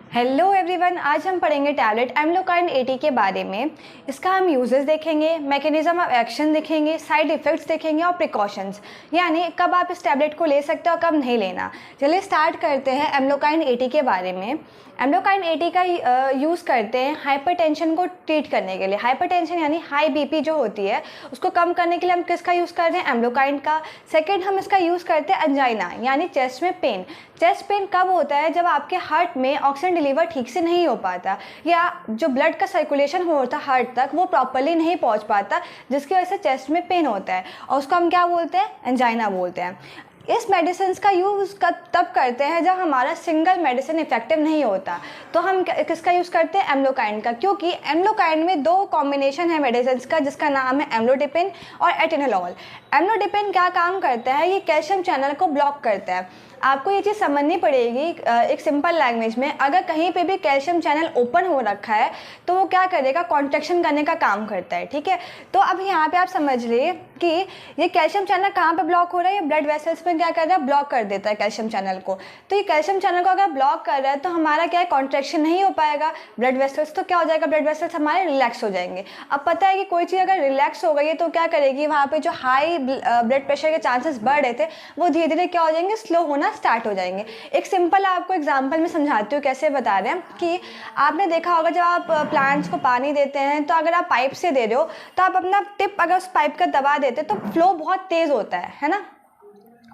Hello everyone, आज हम पढ़ेंगे टैबलेट एम्लोकाइन 80 के बारे में। इसका हम यूजेस देखेंगे, मैकेनिज्म ऑफ एक्शन देखेंगे, साइड इफ़ेक्ट्स देखेंगे और प्रिकॉशंस, यानी कब आप इस टैबलेट को ले सकते हो और कब नहीं लेना। चलिए स्टार्ट करते हैं एम्लोकाइन 80 के बारे में। एम्लोकाइन 80 का यूज़ करते हैं हाइपरटेंशन को ट्रीट करने के लिए। हाइपरटेंशन यानी हाई बीपी जो होती है उसको कम करने के लिए हम किसका यूज़ कर रहे हैं? एम्लोकाइन का। सेकेंड, हम इसका यूज़ करते हैं एंजाइना यानी चेस्ट में पेन। चेस्ट पेन कब होता है? जब आपके हार्ट में ऑक्सीजन डिलीवर ठीक से नहीं हो पाता या जो ब्लड का सर्कुलेशन होता है हार्ट तक वो प्रॉपरली नहीं पहुंच पाता, जिसकी वजह से चेस्ट में पेन होता है और उसको हम क्या बोलते हैं? एंजाइना बोलते हैं। इस मेडिसिन का यूज़ तब करते हैं जब हमारा सिंगल मेडिसिन इफेक्टिव नहीं होता, तो हम किसका यूज़ करते हैं? एम्लोकाइन का, क्योंकि एम्लोकाइन में दो कॉम्बिनेशन है मेडिसिन का जिसका नाम है एम्लोडिपिन और एटेनोलॉल। एम्लोडिपिन क्या काम करता है? ये कैल्शियम चैनल को ब्लॉक करता है। आपको ये चीज़ समझनी पड़ेगी एक सिंपल लैंग्वेज में। अगर कहीं पे भी कैल्शियम चैनल ओपन हो रखा है तो वो क्या करेगा? कॉन्ट्रैक्शन करने का काम करता है, ठीक है। तो अब यहाँ पे आप समझ लीजिए कि ये कैल्शियम चैनल कहाँ पे ब्लॉक हो रहा है? ब्लड वेसल्स में क्या कर रहा है? ब्लॉक कर देता है कैल्शियम चैनल को। तो ये कैल्शियम चैनल को अगर ब्लॉक कर रहा है तो हमारा क्या है? कॉन्ट्रैक्शन नहीं हो पाएगा ब्लड वेसल्स। तो क्या हो जाएगा? ब्लड वेसल्स हमारे रिलैक्स हो जाएंगे। अब पता है कि कोई चीज़ अगर रिलैक्स हो गई है तो क्या करेगी? वहाँ पे जो हाई ब्लड प्रेशर के चांसेस बढ़ रहे थे वो धीरे धीरे क्या हो जाएंगे? स्लो होना स्टार्ट हो जाएंगे। एक सिंपल आपको एग्जांपल में समझाती हूँ कैसे बता रहे हैं कि आपने देखा होगा जब आप प्लांट्स को पानी देते हैं तो अगर आप पाइप से दे रहे हो तो आप अपना टिप अगर उस पाइप का दबा देते तो फ्लो बहुत तेज़ होता है ना?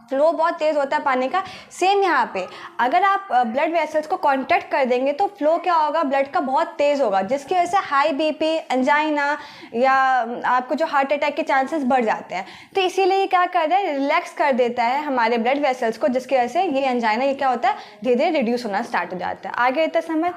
फ्लो बहुत तेज़ होता है पानी का। सेम यहाँ पे अगर आप ब्लड वेसल्स को कॉन्ट्रैक्ट कर देंगे तो फ्लो क्या होगा? ब्लड का बहुत तेज़ होगा, जिसकी वजह से हाई बीपी, एंजाइना या आपको जो हार्ट अटैक के चांसेस बढ़ जाते हैं। तो इसीलिए ये क्या कर रहा है? रिलैक्स कर देता है हमारे ब्लड वेसल्स को, जिसकी वजह से ये एंजाइना ये क्या होता है? धीरे धीरे रिड्यूस होना स्टार्ट हो जाता है। आगे इतना समझ।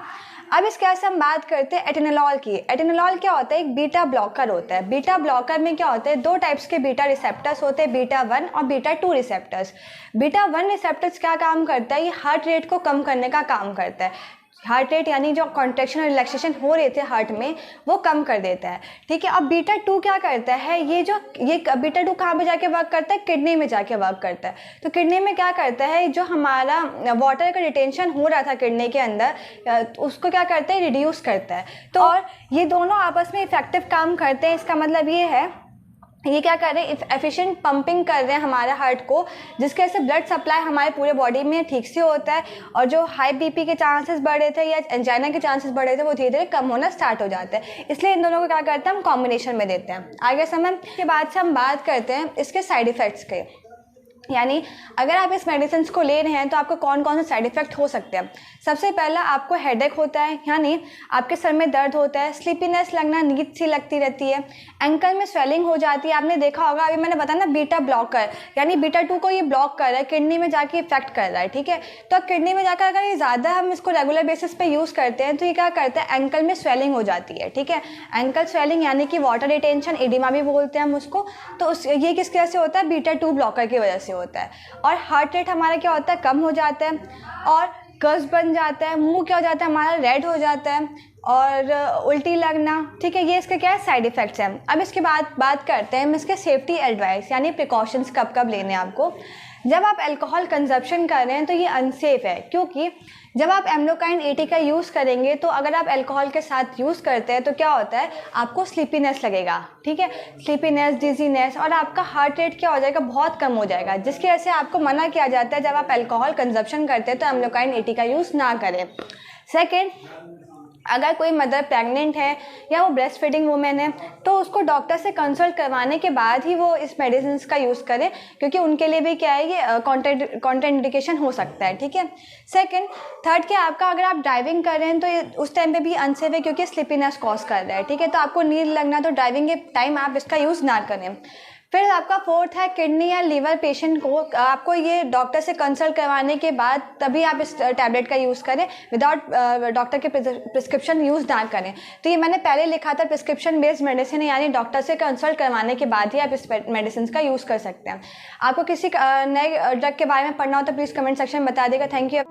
अब इसके ऐसे हम बात करते हैं एटेनोलॉल की। एटेनोलॉल क्या होता है? एक बीटा ब्लॉकर होता है। बीटा ब्लॉकर में क्या होता है? दो टाइप्स के बीटा रिसेप्टर्स होते हैं, बीटा 1 और बीटा 2 रिसेप्टर्स। बीटा 1 रिसेप्टर्स क्या काम करता है? ये हार्ट रेट को कम करने का काम करता है। हार्ट रेट यानी जो कॉन्ट्रैक्शन और रिलैक्सेशन हो रहे थे हार्ट में वो कम कर देता है, ठीक है। अब बीटा 2 क्या करता है? ये बीटा 2 कहाँ पे जाके वर्क करता है? किडनी में जाके वर्क करता है। तो किडनी में क्या करता है? जो हमारा वाटर का रिटेंशन हो रहा था किडनी के अंदर उसको क्या करता है? रिड्यूस करता है। तो और ये दोनों आपस में इफेक्टिव काम करते हैं। इसका मतलब ये है ये क्या कर रहे हैं? एफिशिएंट पंपिंग कर रहे हैं हमारे हार्ट को, जिसके वजह से ब्लड सप्लाई हमारे पूरे बॉडी में ठीक से होता है और जो हाई बीपी के चांसेस बढ़ रहे थे या एंजाइना के चांसेस बढ़ रहे थे वो धीरे धीरे कम होना स्टार्ट हो जाते हैं। इसलिए इन दोनों को क्या करते हैं? हम कॉम्बिनेशन में देते हैं। आगे समय के बाद से हम बात करते हैं इसके साइड इफ़ेक्ट्स के, यानी अगर आप इस मेडिसिन को ले रहे हैं तो आपको कौन कौन से साइड इफ़ेक्ट हो सकते हैं। सबसे पहला आपको हेडेक होता है, यानी आपके सर में दर्द होता है, स्लीपीनेस लगना, नींद सी लगती रहती है, एंकल में स्वेलिंग हो जाती है। आपने देखा होगा अभी मैंने बताया ना बीटा ब्लॉकर, यानी बीटा 2 को ये ब्लॉक कर रहा है, किडनी में जाके इफेक्ट कर रहा है, ठीक है। तो किडनी में जाकर अगर ये ज़्यादा हम इसको रेगुलर बेसिस पे यूज़ करते हैं तो ये क्या करता है? एंकल में स्वेलिंग हो जाती है, ठीक है। एंकल स्वेलिंग यानी कि वाटर रिटेंशन, एडिमा भी बोलते हैं हम उसको। तो ये किसकी वजह से होता है? बीटा 2 ब्लॉकर की वजह से होता है। और हार्ट रेट हमारा क्या होता है? कम हो जाता है और कर्स बन जाता है, मुंह क्या हो जाता है? हमारा रेड हो जाता है और उल्टी लगना, ठीक है। ये इसके क्या है? साइड इफ़ेक्ट्स हैं। अब इसके बाद बात करते हैं हम इसके सेफ्टी एडवाइस यानी प्रिकॉशंस कब कब लेने हैं आपको। जब आप अल्कोहल कंजप्शन कर रहे हैं तो ये अनसेफ है, क्योंकि जब आप एम्लोकाइन 80 का यूज़ करेंगे तो अगर आप अल्कोहल के साथ यूज़ करते हैं तो क्या होता है? आपको स्लीपीनेस लगेगा, ठीक है। स्लीपीनेस, डिजीनेस और आपका हार्ट रेट क्या हो जाएगा? बहुत कम हो जाएगा, जिसकी वजह से आपको मना किया जाता है जब आप अल्कोहल कंजप्शन करते हैं तो एम्लोकाइन 80 का यूज़ ना करें। सेकेंड, अगर कोई मदर प्रेग्नेंट है या वो ब्रेस्ट फीडिंग वुमेन है तो उसको डॉक्टर से कंसल्ट करवाने के बाद ही वो इस मेडिसिन का यूज़ करें, क्योंकि उनके लिए भी क्या है? ये कॉन्ट्राइंडिकेशन हो सकता है, ठीक है। सेकंड, थर्ड क्या आपका अगर आप ड्राइविंग कर रहे हैं तो ये उस टाइम पे भी अनसेफ है, क्योंकि स्लीपीनेस कॉज कर रहा है, ठीक है। तो आपको नींद लगना, तो ड्राइविंग के टाइम आप इसका यूज़ ना करें। फिर आपका फोर्थ है किडनी या लीवर पेशेंट को आपको ये डॉक्टर से कंसल्ट करवाने के बाद तभी आप इस टैबलेट का यूज़ करें, विदाउट डॉक्टर के प्रिस्क्रिप्शन यूज़ ना करें। तो ये मैंने पहले लिखा था प्रिस्क्रिप्शन बेस्ड मेडिसिन, यानी डॉक्टर से कंसल्ट करवाने के बाद ही आप इस मेडिसिन का यूज़ कर सकते हैं। आपको किसी नए ड्रग के बारे में पढ़ना हो तो प्लीज़ कमेंट सेक्शन में बता देगा। Thank you.